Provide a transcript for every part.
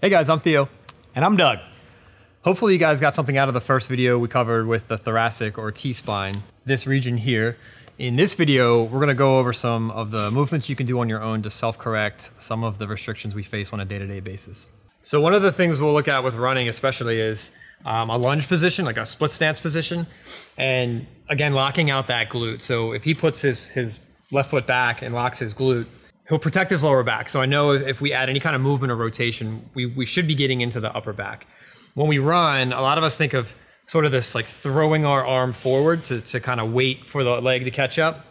Hey guys, I'm Theo. And I'm Doug. Hopefully you guys got something out of the first video we covered with the thoracic or T-spine, this region here. In this video, we're gonna go over some of the movements you can do on your own to self-correct some of the restrictions we face on a day-to-day basis. So one of the things we'll look at with running especially is a lunge position, like a split stance position. And again, locking out that glute. So if he puts his left foot back and locks his glute, he'll protect his lower back. So I know if we add any kind of movement or rotation, we should be getting into the upper back. When we run, a lot of us think of sort of this like throwing our arm forward to kind of wait for the leg to catch up.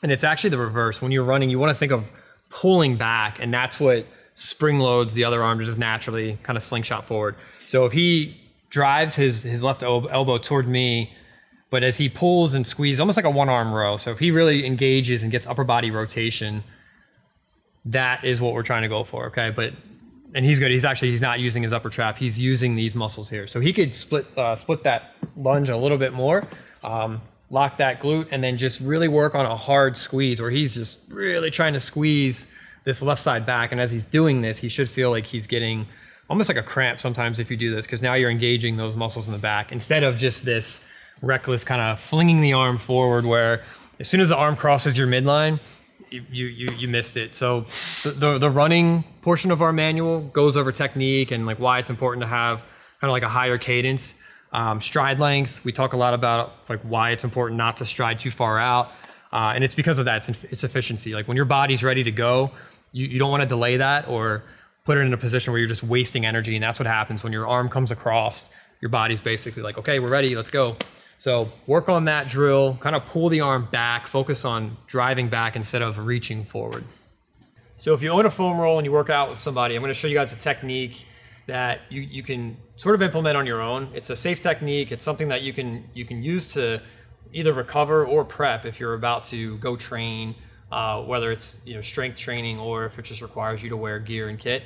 And it's actually the reverse. When you're running, you want to think of pulling back, and that's what spring loads the other arm to just naturally kind of slingshot forward. So if he drives his left elbow toward me, but as he pulls and squeezes, almost like a one-arm row. So if he really engages and gets upper body rotation, that is what we're trying to go for, okay? And he's good. He's not using his upper trap. He's using these muscles here. So he could split that lunge a little bit more, lock that glute, and then just really work on a hard squeeze where he's just really trying to squeeze this left side back. And as he's doing this, he should feel like he's getting almost like a cramp sometimes if you do this, because now you're engaging those muscles in the back instead of just this reckless kind of flinging the arm forward where as soon as the arm crosses your midline, you missed it. So the running portion of our manual goes over technique and like why it's important to have kind of like a higher cadence. Stride length, we talk a lot about like why it's important not to stride too far out. And it's because of that, it's efficiency. Like when your body's ready to go, you don't want to delay that or put it in a position where you're just wasting energy. And that's what happens when your arm comes across, your body's basically like, okay, we're ready, let's go. So work on that drill, kind of pull the arm back, focus on driving back instead of reaching forward. So if you own a foam roll and you work out with somebody, I'm going to show you guys a technique that you can sort of implement on your own. It's a safe technique. It's something that you can use to either recover or prep if you're about to go train, whether it's strength training or if it just requires you to wear gear and kit.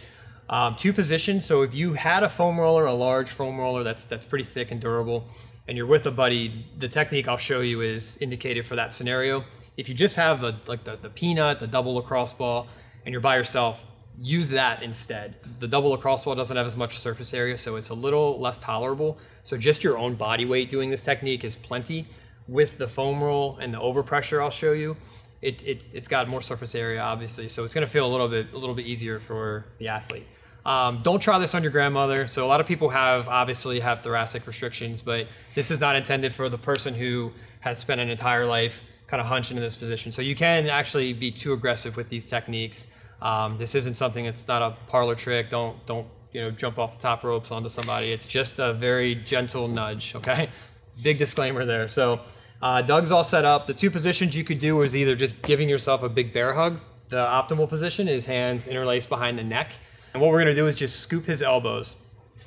Two positions. So if you had a foam roller, a large foam roller that's pretty thick and durable, and you're with a buddy, the technique I'll show you is indicated for that scenario. If you just have the peanut, the double lacrosse ball, and you're by yourself, use that instead. The double lacrosse ball doesn't have as much surface area, so it's a little less tolerable. So just your own body weight doing this technique is plenty. With the foam roll and the overpressure I'll show you, it's got more surface area, obviously, so it's gonna feel a little bit easier for the athlete. Don't try this on your grandmother. So a lot of people obviously have thoracic restrictions, but this is not intended for the person who has spent an entire life kind of hunched into this position. So you can actually be too aggressive with these techniques. This isn't something that's not a parlor trick. Don't jump off the top ropes onto somebody. It's just a very gentle nudge, okay? Big disclaimer there. So Doug's all set up. The two positions you could do is either just giving yourself a big bear hug. The optimal position is hands interlaced behind the neck. And what we're gonna do is just scoop his elbows.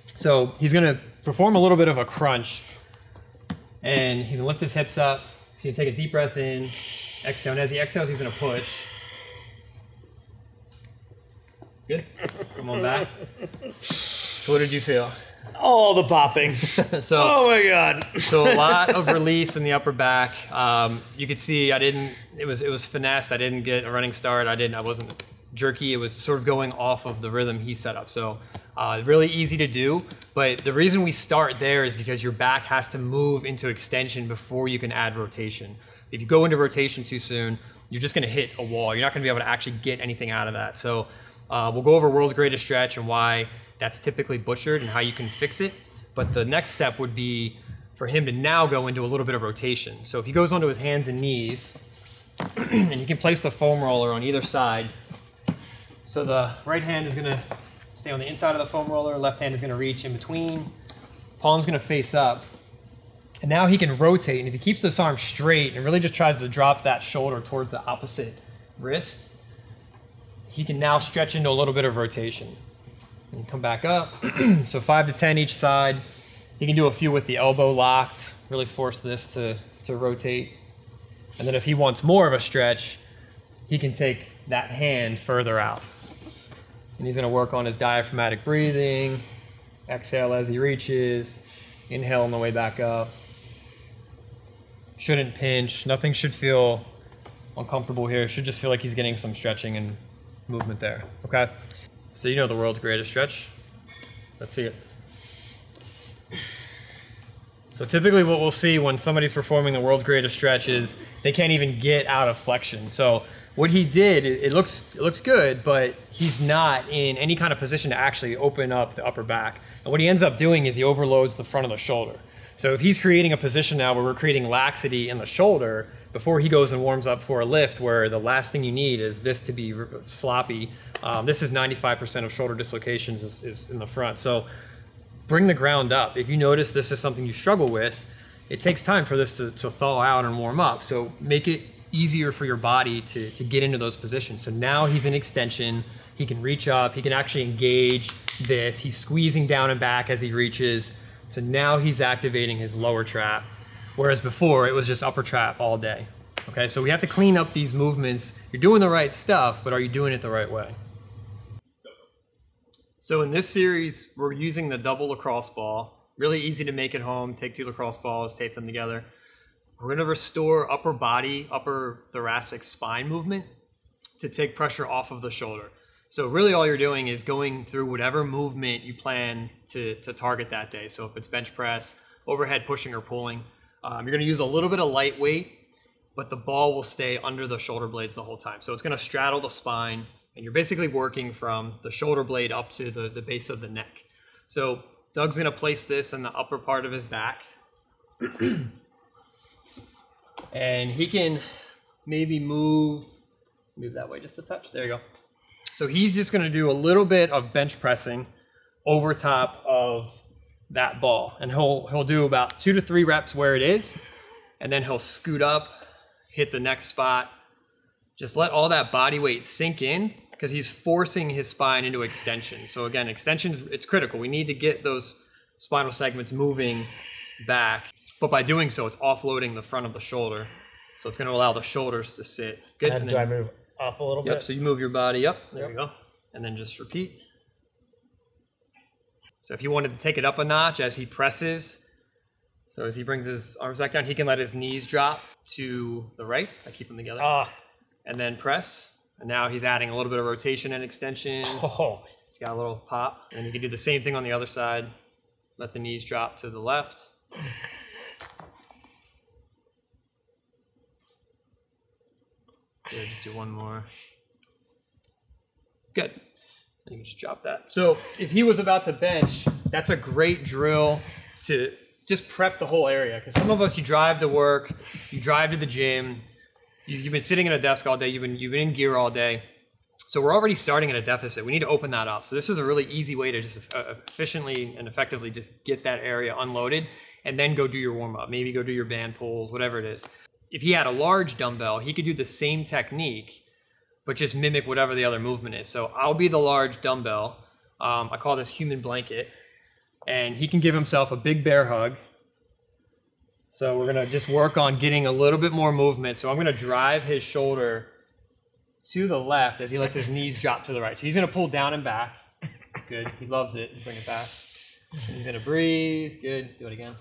So he's gonna perform a little bit of a crunch and he's gonna lift his hips up. So you take a deep breath in, exhale, and as he exhales, he's gonna push. Good, come on back. So what did you feel? Oh, the popping. Oh my God. So a lot of release in the upper back. You could see it was finesse. I didn't get a running start. I wasn't jerky. It was sort of going off of the rhythm he set up. So really easy to do. But the reason we start there is because your back has to move into extension before you can add rotation. If you go into rotation too soon, you're just gonna hit a wall. You're not gonna be able to actually get anything out of that. So we'll go over world's greatest stretch and why that's typically butchered and how you can fix it. But the next step would be for him to now go into a little bit of rotation. So if he goes onto his hands and knees, and he can place the foam roller on either side. So the right hand is gonna stay on the inside of the foam roller, left hand is gonna reach in between, palm's gonna face up. And now he can rotate, and if he keeps this arm straight and really just tries to drop that shoulder towards the opposite wrist, he can now stretch into a little bit of rotation. And come back up. So 5 to 10 each side. He can do a few with the elbow locked, really force this to rotate. And then if he wants more of a stretch, he can take that hand further out. And he's gonna work on his diaphragmatic breathing, exhale as he reaches, inhale on the way back up. Shouldn't pinch, nothing should feel uncomfortable here. It should just feel like he's getting some stretching and movement there, okay? So you know the world's greatest stretch, Let's see it. So typically what we'll see when somebody's performing the world's greatest stretch is they can't even get out of flexion. So what he did, it looks good, but he's not in any kind of position to actually open up the upper back. And what he ends up doing is he overloads the front of the shoulder. So if he's creating a position now where we're creating laxity in the shoulder, before he goes and warms up for a lift, where the last thing you need is this to be sloppy. This is 95% of shoulder dislocations is in the front. So bring the ground up. If you notice this is something you struggle with, it takes time for this to thaw out and warm up. So make it easier for your body to get into those positions. So now he's in extension, he can reach up, he can actually engage this. He's squeezing down and back as he reaches. So now he's activating his lower trap, whereas before it was just upper trap all day. Okay, so we have to clean up these movements. You're doing the right stuff, but are you doing it the right way? So in this series, we're using the double lacrosse ball. Really easy to make at home. Take 2 lacrosse balls, tape them together. We're gonna restore upper body, upper thoracic spine movement to take pressure off of the shoulder. So really all you're doing is going through whatever movement you plan to target that day. So if it's bench press, overhead pushing or pulling, you're gonna use a little bit of light weight, but the ball will stay under the shoulder blades the whole time. So it's gonna straddle the spine, and you're basically working from the shoulder blade up to the base of the neck. So Doug's gonna place this in the upper part of his back. And he can maybe move that way just a touch. There you go. So he's just gonna do a little bit of bench pressing over top of that ball. And he'll do about 2 to 3 reps where it is, and then he'll scoot up, hit the next spot. Just let all that body weight sink in, because he's forcing his spine into extension. So again, extension, it's critical. We need to get those spinal segments moving back. But by doing so, it's offloading the front of the shoulder. So it's going to allow the shoulders to sit. Good. And do I move up a little bit? Yep, so you move your body up. There you go. And then just repeat. So if you wanted to take it up a notch as he presses, so as he brings his arms back down, he can let his knees drop to the right. I keep them together. And then press. And now he's adding a little bit of rotation and extension. Oh. It's got a little pop. And you can do the same thing on the other side. Let the knees drop to the left. Good, just do one more. Good. And you can just drop that. So if he was about to bench, that's a great drill to just prep the whole area. Because some of us, you drive to work, you drive to the gym, you've been sitting at a desk all day, you've been in gear all day. So we're already starting at a deficit. We need to open that up. So this is a really easy way to just efficiently and effectively just get that area unloaded, and then go do your warm up. Maybe go do your band pulls, whatever it is. If he had a large dumbbell, he could do the same technique, but just mimic whatever the other movement is. So I'll be the large dumbbell. I call this human blanket, and he can give himself a big bear hug. So we're gonna just work on getting a little bit more movement. So I'm gonna drive his shoulder to the left as he lets his knees drop to the right. So he's gonna pull down and back. Good, he loves it. Bring it back. And he's gonna breathe. Good, do it again.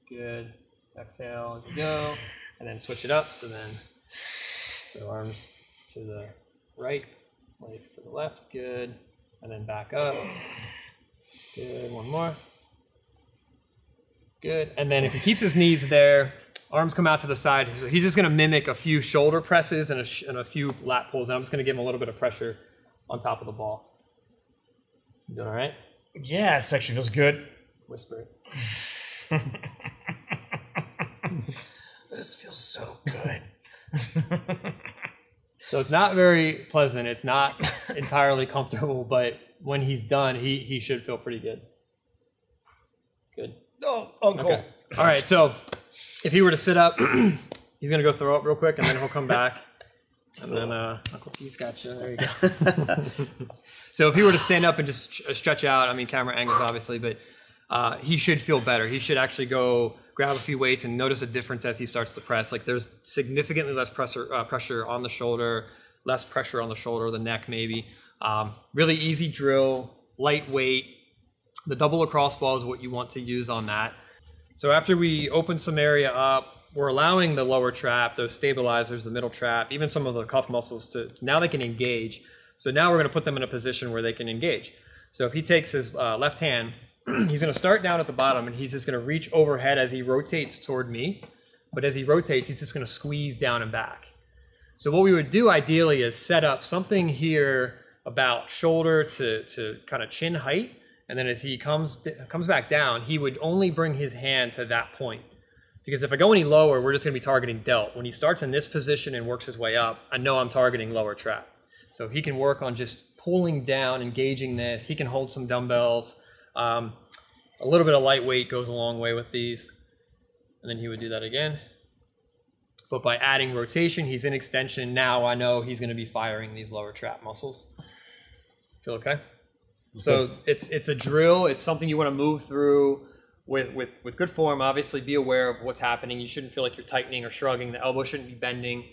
Good, exhale as you go. And then switch it up. So arms to the right, legs to the left. Good, and then back up. Good, one more. Good, and then if he keeps his knees there, arms come out to the side. So he's just gonna mimic a few shoulder presses and a few lat pulls. And I'm just gonna give him a little bit of pressure on top of the ball. You doing all right? Yeah, this actually feels good. Whisper. This feels so good. So it's not very pleasant. It's not entirely comfortable, but when he's done, he should feel pretty good. Good. Oh, cool. Okay. All right, so if he were to sit up, he's gonna go throw up real quick, and then he'll come back. And then Uncle T's got you. There you go. So if he were to stand up and just stretch out, I mean, camera angles obviously, but he should feel better. He should actually go grab a few weights and notice a difference as he starts to press. Like there's significantly less pressure on the shoulder, less pressure on the shoulder, the neck maybe. Really easy drill, lightweight. The double lacrosse ball is what you want to use on that. So after we open some area up, we're allowing the lower trap, those stabilizers, the middle trap, even some of the cuff muscles to now they can engage. So now we're going to put them in a position where they can engage. So if he takes his left hand, he's going to start down at the bottom, and he's just going to reach overhead as he rotates toward me. But as he rotates, he's just going to squeeze down and back. So what we would do ideally is set up something here about shoulder to kind of chin height. And then as he comes back down, he would only bring his hand to that point. Because if I go any lower, we're just going to be targeting delt. When he starts in this position and works his way up, I know I'm targeting lower trap. So he can work on just pulling down, engaging this. He can hold some dumbbells. A little bit of lightweight goes a long way with these. And then he would do that again. But by adding rotation, he's in extension. Now I know he's going to be firing these lower trap muscles. Feel okay? So it's a drill. It's something you want to move through with good form. Obviously, be aware of what's happening. You shouldn't feel like you're tightening or shrugging. The elbow shouldn't be bending.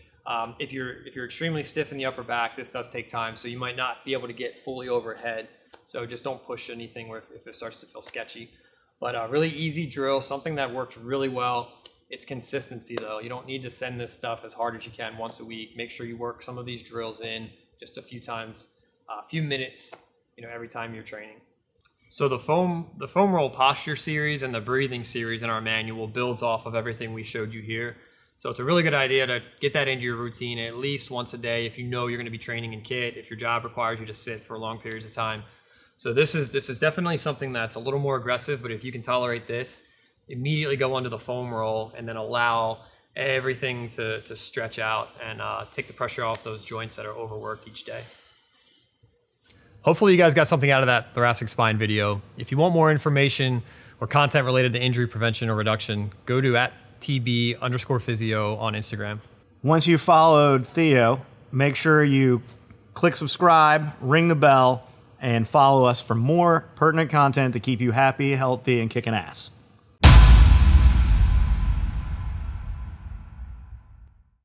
If you're extremely stiff in the upper back, this does take time. So you might not be able to get fully overhead. So just don't push anything where if it starts to feel sketchy. But a really easy drill, something that works really well. It's consistency though. You don't need to send this stuff as hard as you can once a week. Make sure you work some of these drills in just a few times, a few minutes, every time you're training. So the foam roll posture series and the breathing series in our manual builds off of everything we showed you here. So it's a really good idea to get that into your routine at least once a day if you know you're going to be training in kit, if your job requires you to sit for long periods of time. So this is definitely something that's a little more aggressive, but if you can tolerate this, immediately go onto the foam roll and then allow everything to stretch out and take the pressure off those joints that are overworked each day. Hopefully you guys got something out of that thoracic spine video. If you want more information or content related to injury prevention or reduction, go to @TB_physio on Instagram. Once you followed Theo, make sure you click subscribe, ring the bell, and follow us for more pertinent content to keep you happy, healthy, and kicking ass.